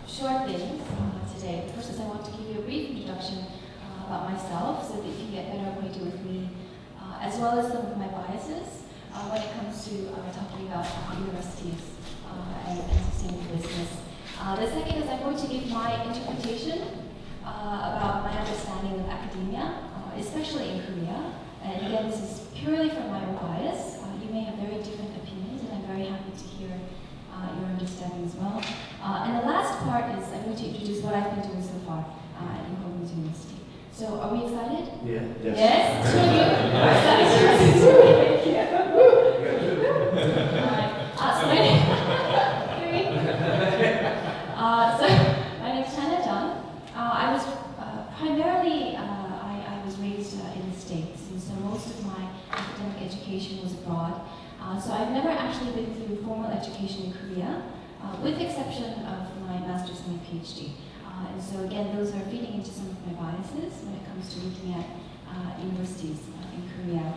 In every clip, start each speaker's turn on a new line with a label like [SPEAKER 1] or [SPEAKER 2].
[SPEAKER 1] short things today. First, I want to give you a brief introduction about myself so that you can get better acquainted with me, as well as some of my biases when it comes to talking about universities and sustainable business. The second is I'm going to give my interpretation about my understanding of academia, especially in Korea. And again, this is purely from my own bias. You may have very different opinions, and I'm very happy to hear your understanding as well. And the last part is I'm going to introduce what I've been doing so far in Korea University. So, are we excited?
[SPEAKER 2] Yeah.
[SPEAKER 1] Yes? Two of you are excited to listen to me. Thank you. So my name so my name is Chana Jung. I was primarily I was raised in the States, and so most of my academic education was abroad. So I've never actually been through formal education in Korea, with the exception of my master's and my PhD. And so again, those are feeding into some of my biases when it comes to looking at universities in Korea.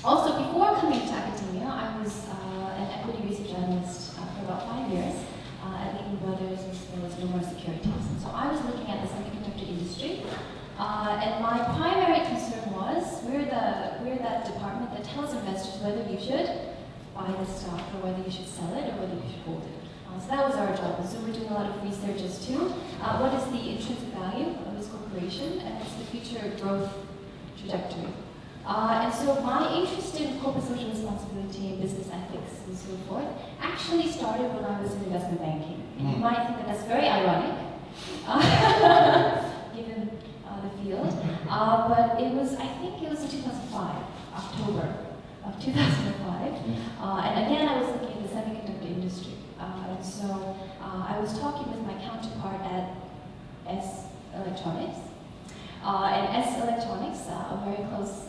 [SPEAKER 1] Also, before coming to academia, I was an equity research analyst for about 5 years at Lehman Brothers as well as Nomura Securities. And so I was looking at the semiconductor industry, and my primary concern was we're that department that tells investors whether you should buy the stock or whether you should sell it or whether you should hold it. So that was our job. And so we're doing a lot of research as to what is the intrinsic value of this corporation and what's the future growth trajectory. And so my interest in corporate social responsibility and business ethics and so forth actually started when I was in investment banking. And you might think that that's very ironic, given the field. But it was, I think it was in 2005, October of 2005. And again, I was looking at the semiconductor industry. And so I was talking with my counterpart at S Electronics. And S Electronics, a very close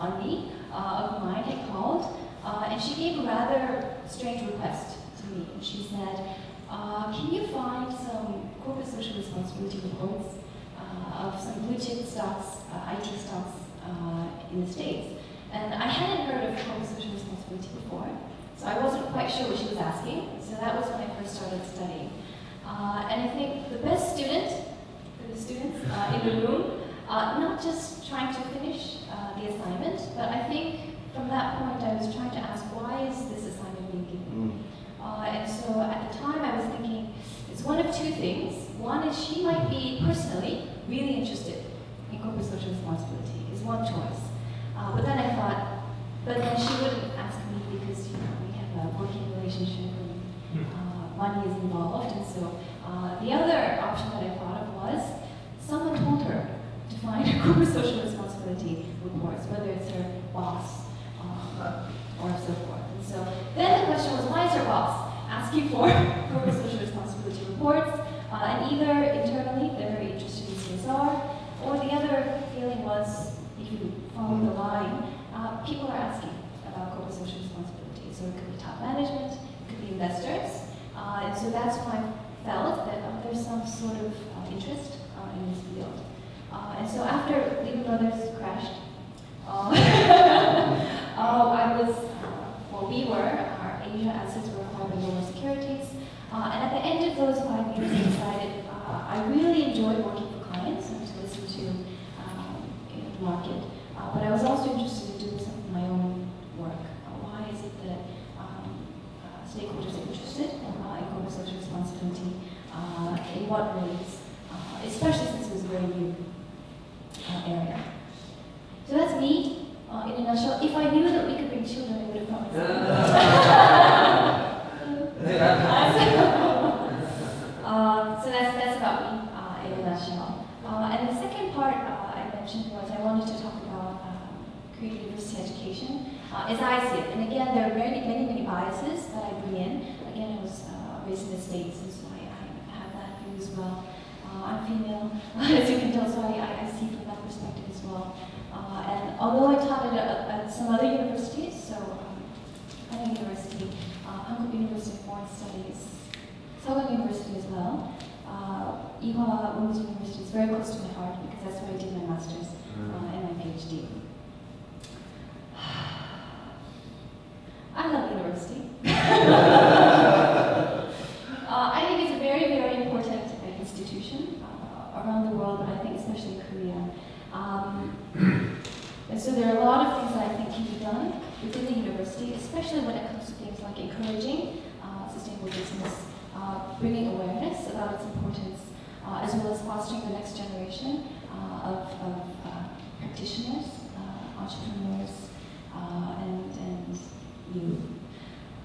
[SPEAKER 1] auntie of mine, had called, and she gave a rather strange request to me. And she said, can you find some corporate social responsibility reports of some blue chip stocks, IT stocks in the States? And I hadn't heard of corporate social responsibility before, so I wasn't quite sure what she was asking. So that was when I first started studying. And I think the best student for the students in the room, not just trying to finish the assignment, but I think from that point I was trying to ask, why is this assignment being given? And so at the time I was thinking, it's one of two things. One is she might be personally really interested in corporate social responsibility, is one choice. But then I thought, but then she wouldn't ask me because we have a working relationship and money is involved. And so the other option that I thought of was someone told her to find corporate social responsibility reports, whether it's her boss or so forth. And so then the question was, why is her boss asking for corporate social responsibility reports? And either internally they're very interested in CSR, or the other feeling was, if you follow the line, people are asking about corporate social responsibility. So it could be top management, it could be investors. And so that's when I felt that there's some sort of interest in this field. And so after Lehman Brothers crashed, our Asia assets were acquired by Nomura Securities. And at the end of those 5 years, I decided I really enjoyed working for clients and to listen to the market. But I was also interested in doing some of my own work. Why is it that stakeholders are interested in corporate social responsibility? In what ways? Especially since it was a very new area. So that's me in a nutshell. If I knew that we could bring children, I would have promised. So that's about me in a nutshell. And the second part I mentioned was I wanted to talk about Korean university education as I see it. And again, there are many biases that I bring in. Again, I was raised in the States, and so I have that view as well. I'm female, as you can tell, so I see from that perspective as well. And although I taught at some other universities, so Han양 University, Korea University of Foreign Studies, Seoul University as well, I화여자대학교 University is very close to my heart because that's where I did my master's and my PhD. I love university. bringing awareness about its importance, as well as fostering the next generation of practitioners, entrepreneurs, and youth.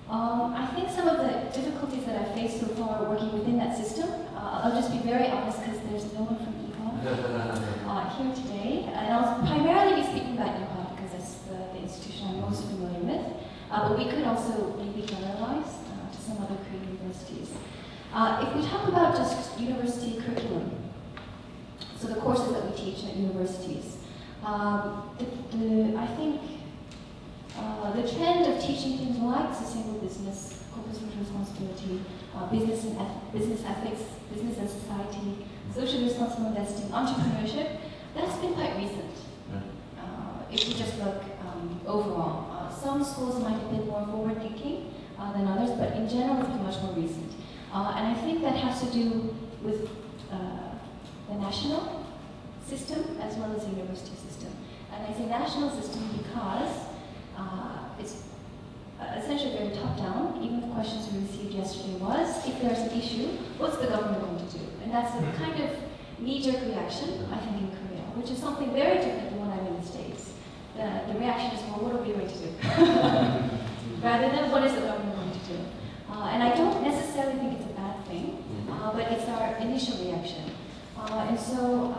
[SPEAKER 1] I think some of the difficulties that I've faced so far working within that system, I'll just be very honest because there's no one from EHA here today, and I'll primarily be speaking about EHA because that's the institution I'm most familiar with, but we could also maybe generalize to some other Korean universities. If we talk about just university curriculum, so the courses that we teach at universities, I think the trend of teaching things like sustainable business, corporate social responsibility, business ethics, business and society, social responsible investing, entrepreneurship, that's been quite recent. If you just look overall. Some schools might have been more forward-thinking than others, but in general it's been much more recent. And I think that has to do with the national system as well as the university system. And I say national system because it's essentially very top-down. Even the questions we received yesterday was, if there's an issue, what's the government going to do? And that's a kind of knee-jerk reaction, I think, in Korea, which is something very different than when I'm in the States. The reaction is, well, what are we going to do? Rather than, what is the government going to do? And I don't necessarily think it's a bad thing, but it's our initial reaction. And so,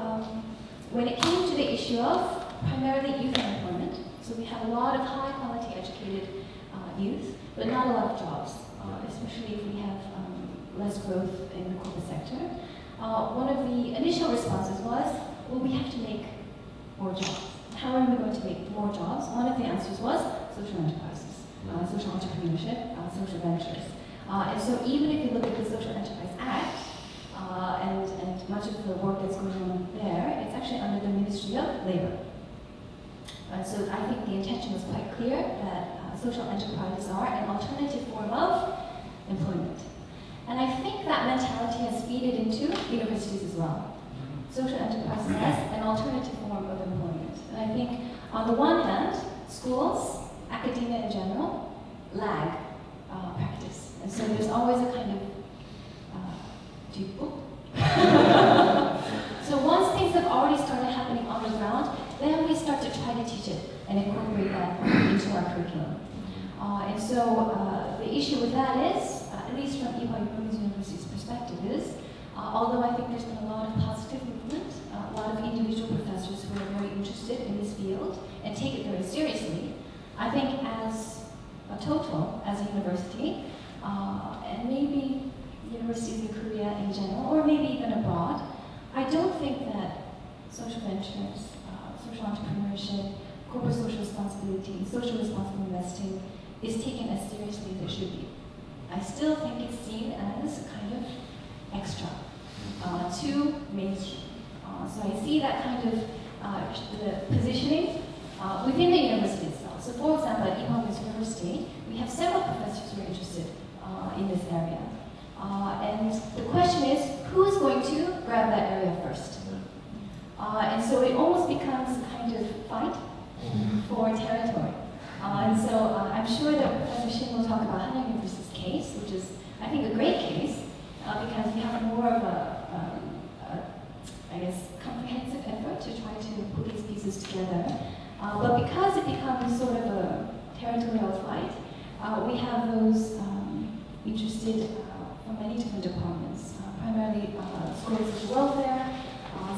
[SPEAKER 1] when it came to the issue of primarily youth unemployment, so we have a lot of high-quality educated youth, but not a lot of jobs, especially if we have less growth in the corporate sector. One of the initial responses was, well, we have to make more jobs. How are we going to make more jobs? One of the answers was social enterprises, social entrepreneurship, social ventures. And so even if you look at the Social Enterprise Act, and much of the work that's going on there, it's actually under the Ministry of Labor. So I think the intention was quite clear that social enterprises are an alternative form of employment. And I think that mentality has feeded into universities as well. Social enterprises as an alternative form of employment. And I think on the one hand, schools, academia in general, lag practice. And so there's always a kind of so once things have already started happening on the ground, then we start to try to teach it and incorporate that into our curriculum. And so the issue with that is, at least from Iwayo's University's perspective, is although I think there's been a lot of positive movement, a lot of individual professors who are very interested in this field and take it very seriously, I think as a total, as a university, and maybe universities in Korea in general, or maybe even abroad, I don't think that social ventures, social entrepreneurship, corporate social responsibility, social responsible investing is taken as seriously as it should be. I still think it's seen as a kind of extra to mainstream. So I see that kind of the positioning within the university itself. So for example, at Iwayo's University, we have several professors who are interested in this area. And the question is, who's going to grab that area first? And so it almost becomes a kind of fight for territory. And so I'm sure that Professor Shin will talk about Hanyang University's case, which is, I think, a great case, because we have more of I guess, comprehensive effort to try to put these pieces together. But because it becomes sort of a territorial fight, we have those interested from many different departments, primarily schools of welfare,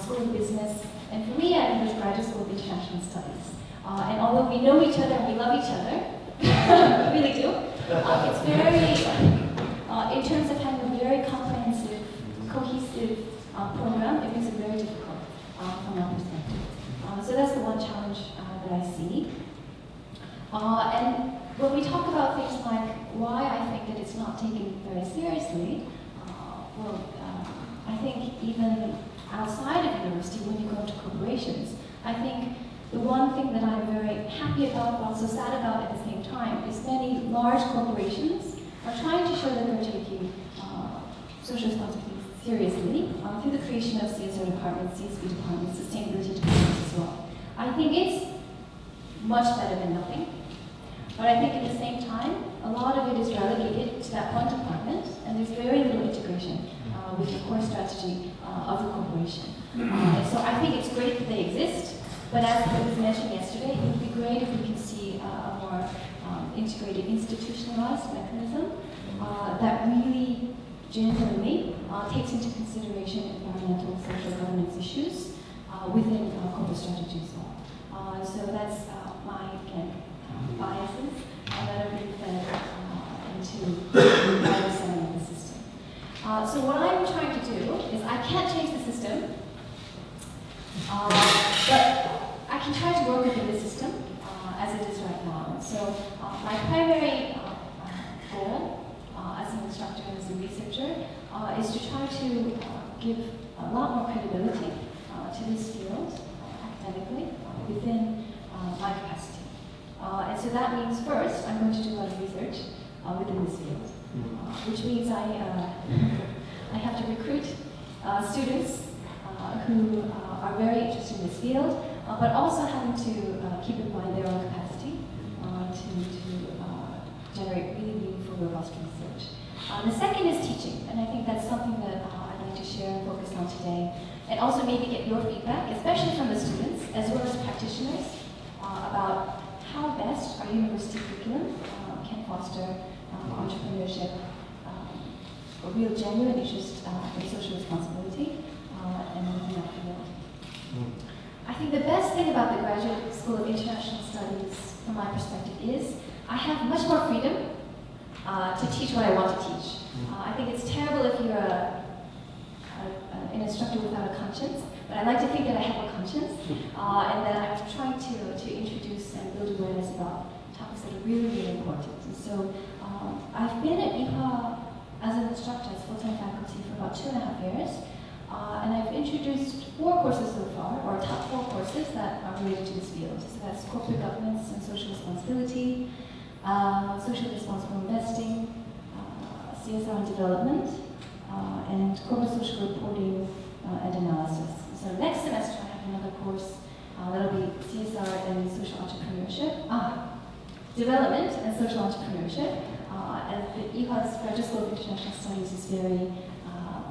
[SPEAKER 1] school of business, and for me, I think graduate school of international studies. And although we know each other and we love each other, we really do, it's very, in terms of having a very comprehensive, cohesive program, it makes it very difficult from our perspective. So that's the one challenge that I see. And when we talk about things like why I think that it's not taken very seriously, I think even outside of university, when you go to corporations, I think the one thing that I'm very happy about, but also sad about at the same time, is many large corporations are trying to show that they're taking social responsibility seriously through the creation of CSR departments, CSV departments, sustainability departments as well. I think it's much better than nothing. But I think at the same time, a lot of it is relegated to that one department, and there's very little integration with the core strategy of the corporation. And so I think it's great that they exist, but as it was mentioned yesterday, it would be great if we can see a more integrated institutionalized mechanism that really genuinely takes into consideration environmental and social governance issues within corporate strategy as well. So that's my, again, biases that are being fed into the understanding of the system. So what I'm trying to do is I can't change the system, but I can try to work within the system as it is right now. And so my primary goal as an instructor and as a researcher is to try to give a lot more credibility to this field academically within my capacity. And so that means first I'm going to do a lot of research within this field, which means I have to recruit students who are very interested in this field, but also having to keep in mind their own capacity to generate really meaningful, robust research. The second is teaching, and I think that's something that I'd like to share and focus on today, and also maybe get your feedback, especially from the students as well as practitioners, about how best our university curriculum can foster entrepreneurship, a real genuine interest in social responsibility, and within that field. I think the best thing about the Graduate School of International Studies, from my perspective, is I have much more freedom to teach what I want to teach. I think it's terrible if you're an instructor without a conscience, but I like to think that I have a conscience, and that I'm trying to introduce and build awareness about topics that are really, really important. And so I've been at IHA as an instructor, as full-time faculty, for about 2.5 years. And I've introduced 4 courses so far, or top 4 courses that are related to this field. So that's corporate governance and social responsibility, socially responsible investing, CSR and development, and corporate social reporting and analysis. So next semester I have another course that'll be CSR and social entrepreneurship, development and social entrepreneurship. And the IHA's Graduate School of International Studies is very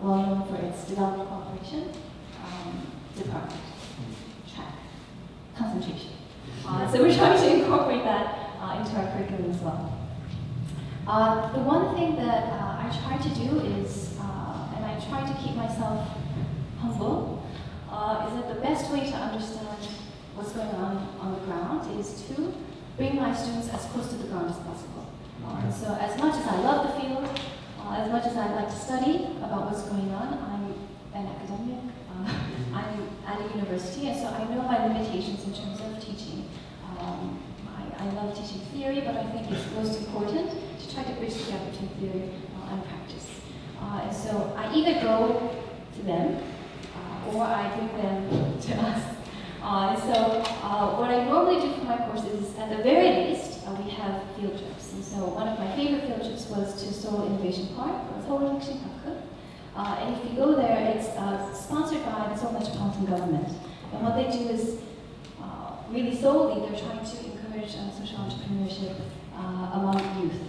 [SPEAKER 1] well known for its development cooperation department, track, concentration. So we're trying to incorporate that into our curriculum as well. The one thing that I try to do is, and I try to keep myself humble, is that the best way to understand what's going on the ground is to bring my students as close to the ground as possible. And so as much as I love the field, as much as I'd like to study about what's going on, I'm an academic, I'm at a university, and so I know my limitations in terms of teaching. I love teaching theory, but I think it's most important to try to bridge the gap between theory and practice. And so I either go to them, or I bring them to us. So what I normally do for my courses is, at the very least, we have field trips. And so one of my favorite field trips was to Seoul Innovation Park, or Seoul Innovation Park. And if you go there, it's sponsored by the Seoul Metropolitan Government. And what they do is, really solely, they're trying to encourage social entrepreneurship among youth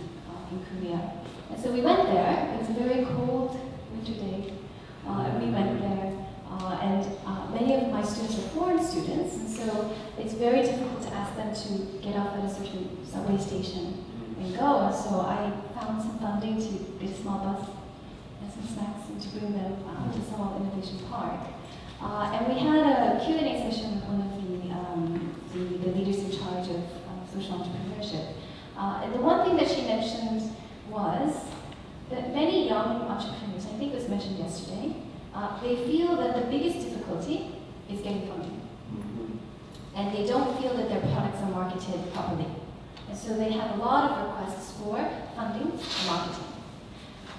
[SPEAKER 1] in Korea. And so we went there. It was a very cold winter day. And we went there. And many of my students are foreign students, and so it's very difficult to ask them to get off at a certain subway station and go. And so I found some funding to get a small bus and some snacks and to bring them to Seoul Innovation Park. And we had a Q&A session with one of the leaders in charge of social entrepreneurship. And the one thing that she mentioned was that many young entrepreneurs, I think it was mentioned yesterday, they feel that the biggest difficulty is getting funding. And they don't feel that their products are marketed properly. And so they have a lot of requests for funding and marketing.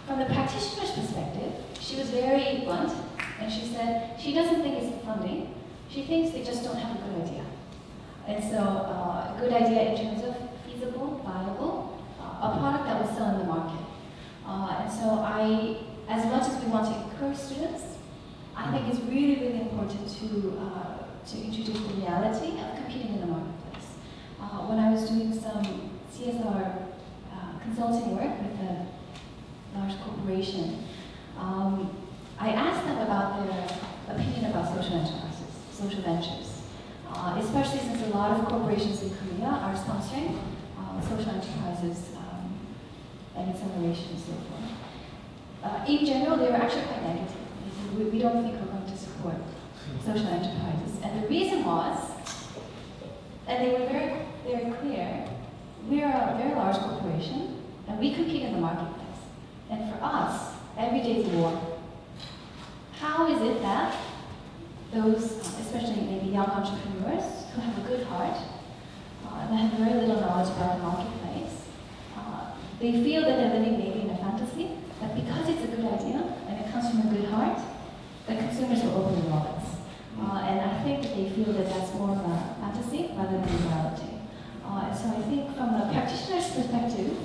[SPEAKER 1] From the practitioner's perspective, she was very blunt, and she said she doesn't think it's the funding, she thinks they just don't have a good idea. And so a good idea in terms of feasible, viable, a product that will sell in the market. And so as much as we want to encourage students, I think it's really, really important to introduce the reality of competing in the marketplace. When I was doing some CSR consulting work with a large corporation, I asked them about their opinion about social enterprises, social ventures, especially since a lot of corporations in Korea are sponsoring social enterprises and acceleration and so forth. In general, they were actually quite negative. They said, we don't think we're going to support social enterprises. And the reason was, and they were very clear, we are a very large corporation, and we compete in the marketplace. And for us, every day is a war. How is it that those, especially maybe young entrepreneurs who have a good heart, that have very little knowledge about the marketplace, they feel that they're living maybe in a fantasy, but because it's a good idea and it comes from a good heart, the consumers will open their wallets. And I think that they feel that that's more of a fantasy rather than reality. And so I think from a practitioner's perspective,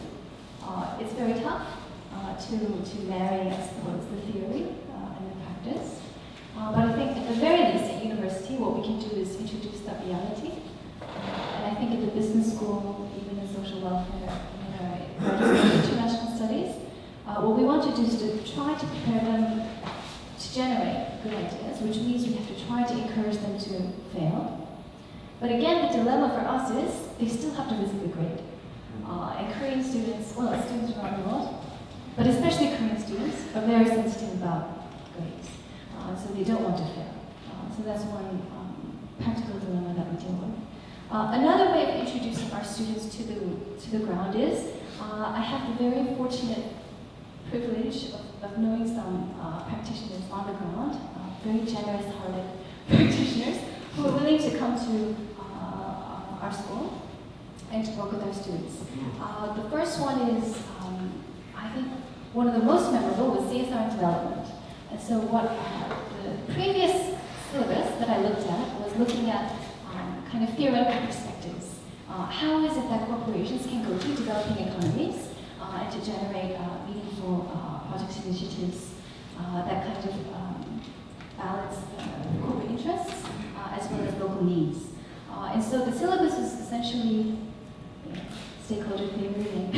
[SPEAKER 1] it's very tough to marry, I suppose, the theory and the practice. But I think at the very least at university, what we can do is introduce that reality. And I think at the business school, even in social welfare, in international studies, what we want to do is to try to prepare them to generate good ideas, which means we have to try to encourage them to fail. But again, the dilemma for us is they still have to visit the grade. And Korean students, well, students around the world, but especially Korean students, are very sensitive about grades. So they don't want to fail. So that's one practical dilemma that we deal with. Another way of introducing our students to the ground is, I have the very fortunate privilege of knowing some practitioners on the ground, very generous-hearted practitioners who are willing to come to our school and to work with our students. The first one is, I think, one of the most memorable was CSR and development. And so what the previous syllabus that I looked at was looking at kind of theoretical perspectives. How is it that corporations can go through developing economies and to generate meaningful project initiatives that kind of balance corporate interests as well as local needs. And so the syllabus is essentially stakeholder theory and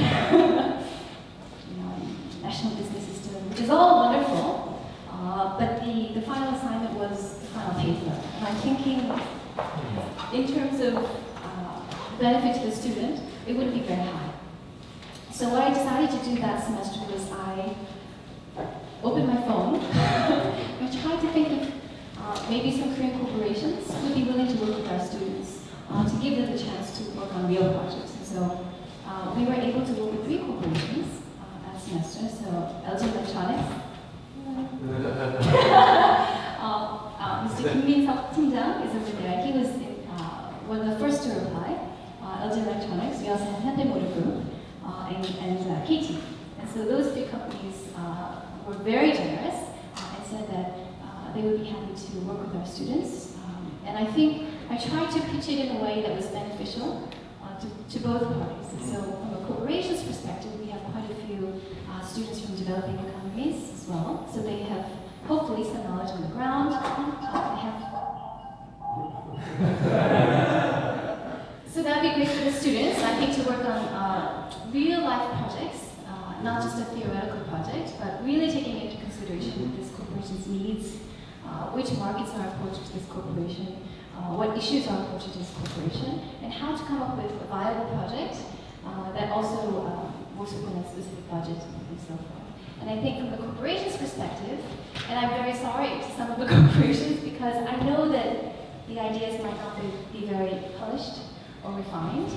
[SPEAKER 1] national business system, which is all wonderful, but the final assignment was the final paper. And I'm thinking, in terms of benefit to the student, it wouldn't be very high. So what I decided to do that semester was I opened my phone and tried to think of maybe some Korean corporations would be willing to work with our students to give them the chance to work on real projects. And so we were able to work with 3 corporations that semester. So LG Electronics, Mr. Kim Min-seok 팀장 is over there. He was one of the first to reply. LG Electronics. We also have Hyundai Motor Group and KT. And so those 3 companies were very generous and said that they would be happy to work with our students. And I think I tried to pitch it in a way that was beneficial to both parties. And so from a corporation's perspective, we have quite a few students from developing economies as well. So they have hopefully some knowledge on the ground. So that'd be great for the students, I think, to work on real life projects, not just a theoretical project, but really taking into consideration this corporation's needs, which markets are important to this corporation, what issues are important to this corporation, and how to come up with a viable project that also works within a specific budget and so forth. And I think from the corporation's perspective, and I'm very sorry to some of the corporations because I know that the ideas might not be very polished or refined.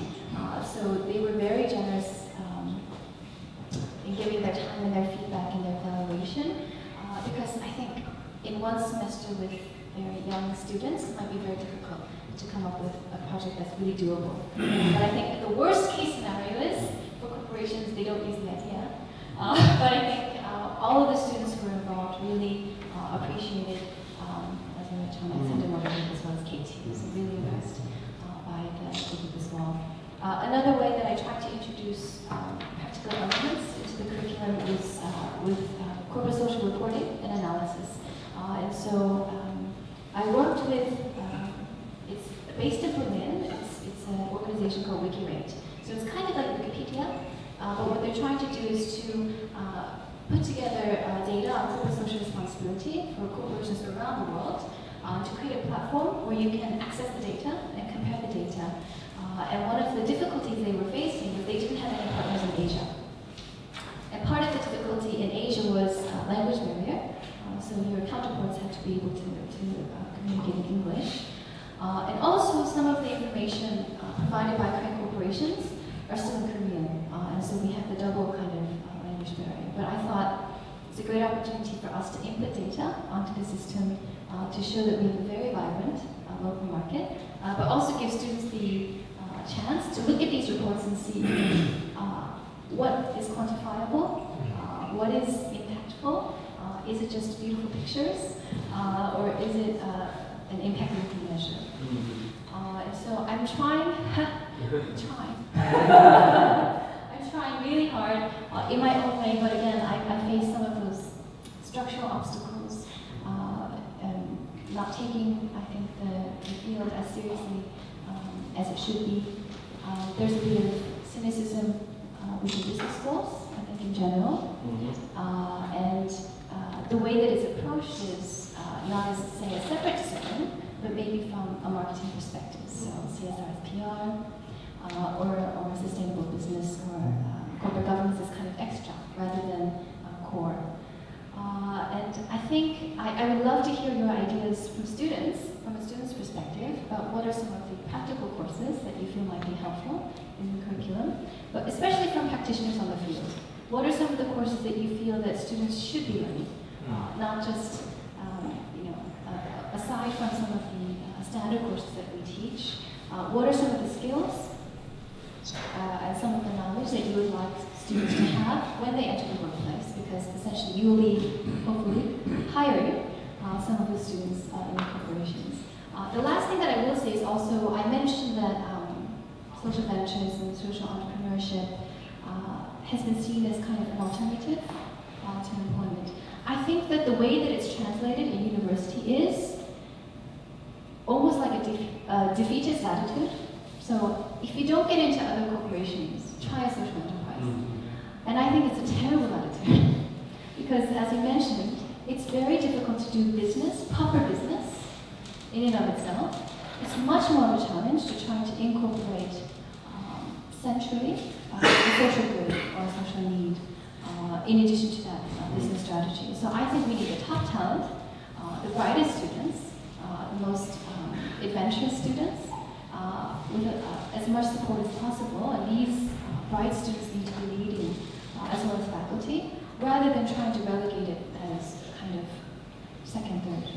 [SPEAKER 1] So they were very generous in giving their time and their feedback and their evaluation. Because I think in one semester with very young students, it might be very difficult to come up with a project that's really doable. But I think the worst case scenario is for corporations, they don't use the idea. But I think all of the students who were involved really appreciated as electronics and demographic as well as KT. So really impressed by the group as well. Another way that I tried to introduce practical elements into the curriculum is with corporate social reporting and analysis. And so I worked with, it's based in Berlin, it's an organization called WikiRate. So it's kind of like Wikipedia, but what they're trying to do is to put together data on corporate ability for corporations around the world to create a platform where you can access the data and compare the data. And one of the difficulties they were facing was they didn't have any partners in Asia. And part of the difficulty in Asia was language barrier. So your counterparts had to be able to communicate in English. And also some of the information provided by Korean corporations are still in Korean. And so we have the double kind of language barrier. But I thought it's a great opportunity for us to input data onto the system to show that we have a very vibrant local market, but also give students the chance to look at these reports and see what is quantifiable, what is impactful, is it just beautiful pictures, or is it an impact we can measure? And so I'm trying, I'm trying really hard in my own way, but again, I face some of those structural obstacles, not taking, I think, the field as seriously as it should be. There's a bit of cynicism within business schools, I think, in general. And the way that it's approached is not as, say, a separate discipline, but maybe from a marketing perspective. So CSR is PR, or sustainable business, or corporate governance is kind of extra rather than core. And I think I would love to hear your ideas from students, from a student's perspective, about what are some of the practical courses that you feel might be helpful in the curriculum, but especially from practitioners on the field. What are some of the courses that you feel that students should be learning? Not just, aside from some of the standard courses that we teach, what are some of the skills and some of the knowledge that you would like students to have when they enter the workplace? Because essentially you will be, hopefully, hiring some of the students in the corporations. The last thing that I will say is also, I mentioned that social ventures and social entrepreneurship has been seen as kind of an alternative to employment. I think that the way that it's translated in university is almost like a defeatist attitude. So if you don't get into other corporations, try a social enterprise. And I think it's a terrible attitude because, as you mentioned, it's very difficult to do business, proper business, in and of itself. It's much more of a challenge to try to incorporate centrally a social good or a social need in addition to that business strategy. So I think we need the top talent, the brightest students, the most adventurous students, with as much support as possible. And these bright students need to be leading as well as faculty, rather than trying to relegate it as kind of second, third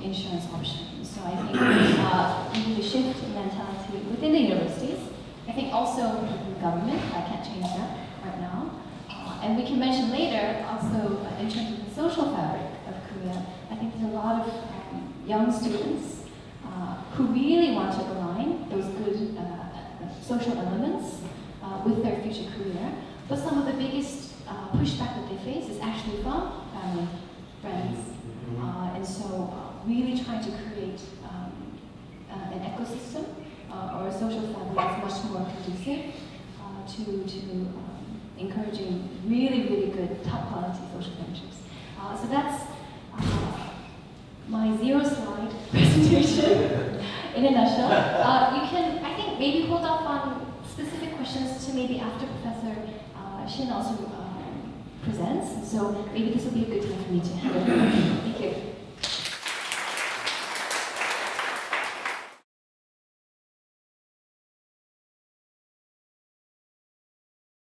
[SPEAKER 1] insurance option. So I think we need a shift in mentality within the universities. I think also within the government. I can't change that right now. And we can mention later, also in terms of the social fabric of Korea, I think there's a lot of young students who really want to align those good social elements with their future career. But some of the biggest pushback that they face is actually from family, friends. And so really trying to create an ecosystem or a social fabric that's much more conducive to encouraging really, really good, top quality social ventures. So that's my 0-slide presentation in a nutshell. You can, I think, maybe hold off on specific questions to maybe after Professor Shin also presents. So maybe this will be a good time for me to hand it over. Thank you.